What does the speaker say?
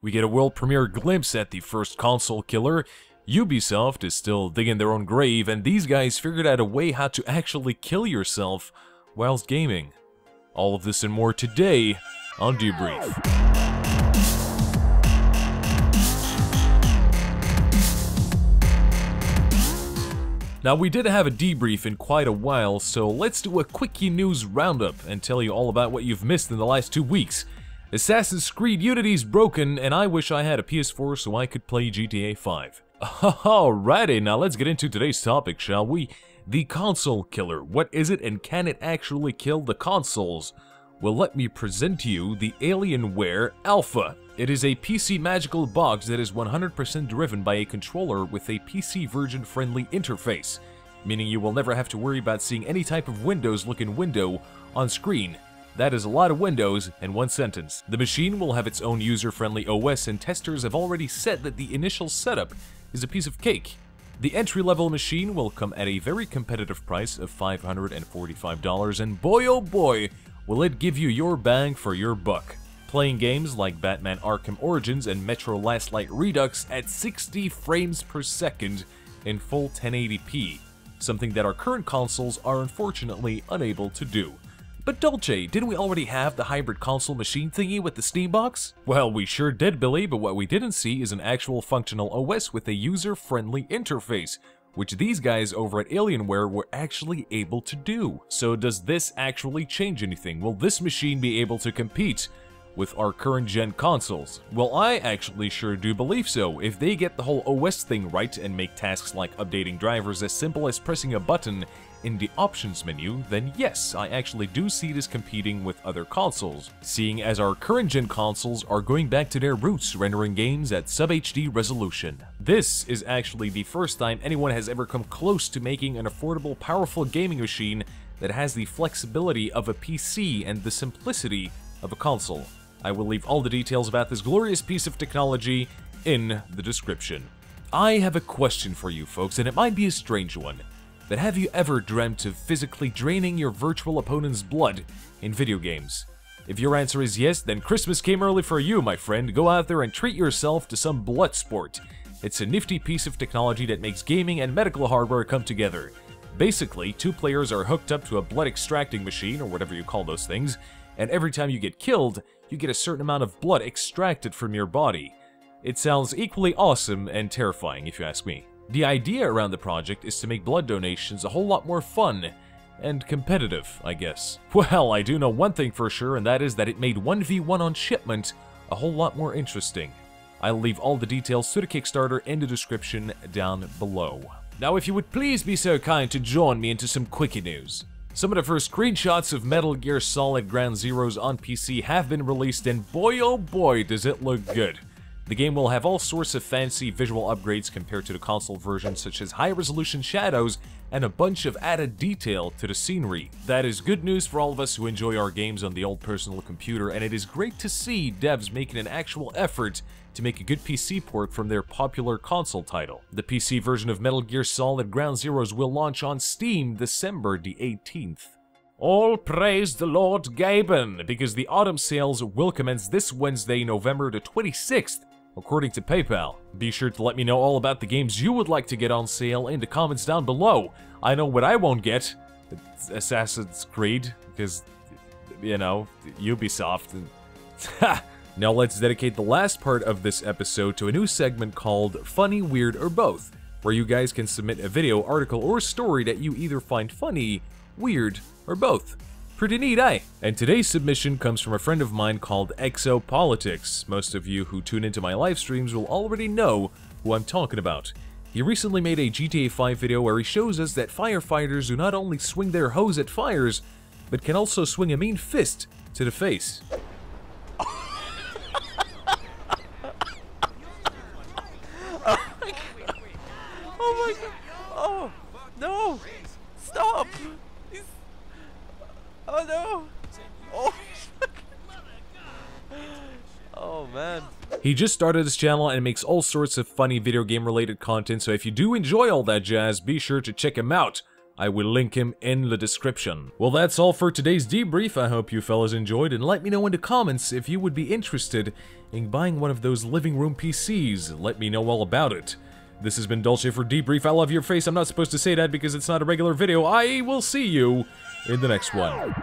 We get a world premiere glimpse at the first console killer. Ubisoft is still digging their own grave, and these guys figured out a way how to actually kill yourself whilst gaming. All of this and more today on Debrief. Now, we didn't have a debrief in quite a while, so let's do a quickie news roundup and tell you all about what you've missed in the last 2 weeks. Assassin's Creed Unity's broken, and I wish I had a PS4 so I could play GTA 5. Alrighty, now let's get into today's topic, shall we? The console killer. What is it, and can it actually kill the consoles? Well, let me present to you the Alienware Alpha. It is a PC magical box that is 100% driven by a controller with a PC version-friendly interface, meaning you will never have to worry about seeing any type of Windows-looking window on screen. That is a lot of windows in one sentence. The machine will have its own user-friendly OS, and testers have already said that the initial setup is a piece of cake. The entry-level machine will come at a very competitive price of $545, and boy oh boy, will it give you your bang for your buck. Playing games like Batman Arkham Origins and Metro Last Light Redux at 60 frames per second in full 1080p, something that our current consoles are unfortunately unable to do. But Dolce, didn't we already have the hybrid console machine thingy with the Steam box? Well, we sure did, Billy, but what we didn't see is an actual functional OS with a user-friendly interface, which these guys over at Alienware were actually able to do. So does this actually change anything? Will this machine be able to compete with our current gen consoles? Well, I actually sure do believe so. If they get the whole OS thing right and make tasks like updating drivers as simple as pressing a button in the options menu, then yes, I actually do see this competing with other consoles, seeing as our current gen consoles are going back to their roots, rendering games at sub-HD resolution. This is actually the first time anyone has ever come close to making an affordable, powerful gaming machine that has the flexibility of a PC and the simplicity of a console. I will leave all the details about this glorious piece of technology in the description. I have a question for you folks, and it might be a strange one, but have you ever dreamt of physically draining your virtual opponent's blood in video games? If your answer is yes, then Christmas came early for you, my friend. Go out there and treat yourself to some blood sport. It's a nifty piece of technology that makes gaming and medical hardware come together. Basically, 2 players are hooked up to a blood extracting machine, or whatever you call those things, and every time you get killed, you get a certain amount of blood extracted from your body. It sounds equally awesome and terrifying, if you ask me. The idea around the project is to make blood donations a whole lot more fun and competitive, I guess. Well, I do know one thing for sure, and that is that it made 1v1 on shipment a whole lot more interesting. I'll leave all the details to the Kickstarter in the description down below. Now, if you would please be so kind to join me into some quickie news. Some of the first screenshots of Metal Gear Solid Ground Zeroes on PC have been released, and boy oh boy does it look good. The game will have all sorts of fancy visual upgrades compared to the console version, such as high-resolution shadows and a bunch of added detail to the scenery. That is good news for all of us who enjoy our games on the old personal computer, and it is great to see devs making an actual effort to make a good PC port from their popular console title. The PC version of Metal Gear Solid Ground Zeroes will launch on Steam December the 18th. All praise the Lord Gaben, because the autumn sales will commence this Wednesday, November the 26th, according to PayPal. Be sure to let me know all about the games you would like to get on sale in the comments down below. I know what I won't get. It's Assassin's Creed, because, you know, Ubisoft. Ha! Now let's dedicate the last part of this episode to a new segment called Funny, Weird, or Both, where you guys can submit a video, article, or story that you either find funny, weird, or both. Pretty neat, eh? And today's submission comes from a friend of mine called Exopolitics. Most of you who tune into my live streams will already know who I'm talking about. He recently made a GTA 5 video where he shows us that firefighters do not only swing their hose at fires, but can also swing a mean fist to the face. Oh my god! Oh no! Stop! Oh no! Oh! Oh man! He just started his channel and makes all sorts of funny video game related content, so if you do enjoy all that jazz, be sure to check him out. I will link him in the description. Well, that's all for today's debrief. I hope you fellas enjoyed, and let me know in the comments if you would be interested in buying one of those living room PCs. Let me know all about it. This has been Dolce for Debrief. I love your face. I'm not supposed to say that because it's not a regular video. I will see you in the next one.